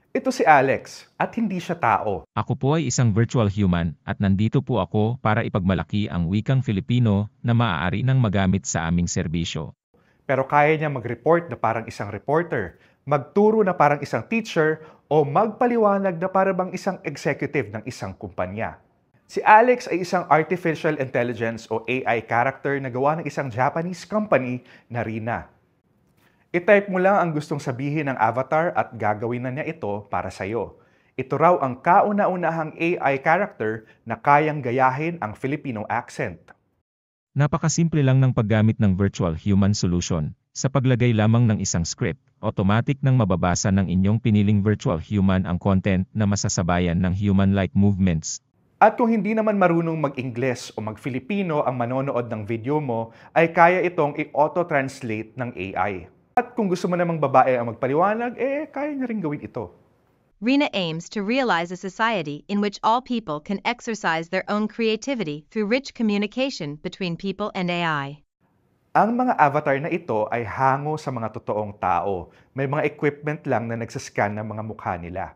Ito si Alex at hindi siya tao. Ako po ay isang virtual human at nandito po ako para ipagmalaki ang wikang Filipino na maaari nang magamit sa aming serbisyo. Pero kaya niya mag-report na parang isang reporter, magturo na parang isang teacher, o magpaliwanag na parang bang isang executive ng isang kumpanya. Si Alex ay isang artificial intelligence o AI character na gawa ng isang Japanese company na Rina. I-type mo lang ang gustong sabihin ng avatar at gagawin na niya ito para sa'yo. Ito raw ang kauna-unahang AI character na kayang gayahin ang Filipino accent. Napakasimple lang ng paggamit ng virtual human solution. Sa paglagay lamang ng isang script, automatic nang mababasa ng inyong piniling virtual human ang content na masasabayan ng human-like movements. At kung hindi naman marunong mag-Ingles o mag-Filipino ang manonood ng video mo, ay kaya itong i-auto-translate ng AI. At kung gusto mo namang babae ang magpaliwanag, kaya niya rin gawin ito. Rena aims to realize a society in which all people can exercise their own creativity through rich communication between people and AI. Ang mga avatar na ito ay hango sa mga totoong tao. May mga equipment lang na nagsascan ng mga mukha nila.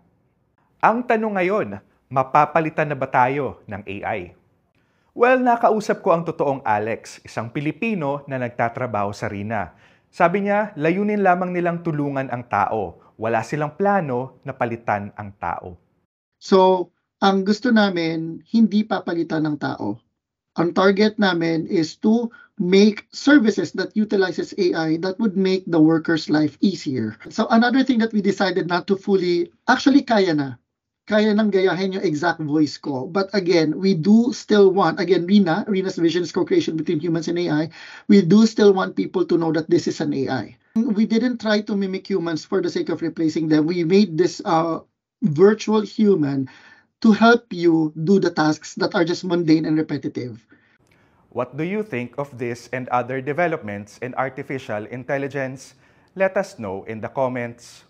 Ang tanong ngayon, mapapalitan na ba tayo ng AI? Well, nakausap ko ang totoong Alex, isang Pilipino na nagtatrabaho sa Rina. Sabi niya, layunin lamang nilang tulungan ang tao. Wala silang plano na palitan ang tao. So, ang gusto namin, hindi papalitan ng tao. Ang target namin is to make services that utilizes AI that would make the worker's life easier. So another thing that we decided not to fully, actually kaya nang gayahin yung exact voice ko. But again, we do still want, again, Rina's vision is co-creation between humans and AI. We do still want people to know that this is an AI. We didn't try to mimic humans for the sake of replacing them. We made this virtual human to help you do the tasks that are just mundane and repetitive. What do you think of this and other developments in artificial intelligence? Let us know in the comments.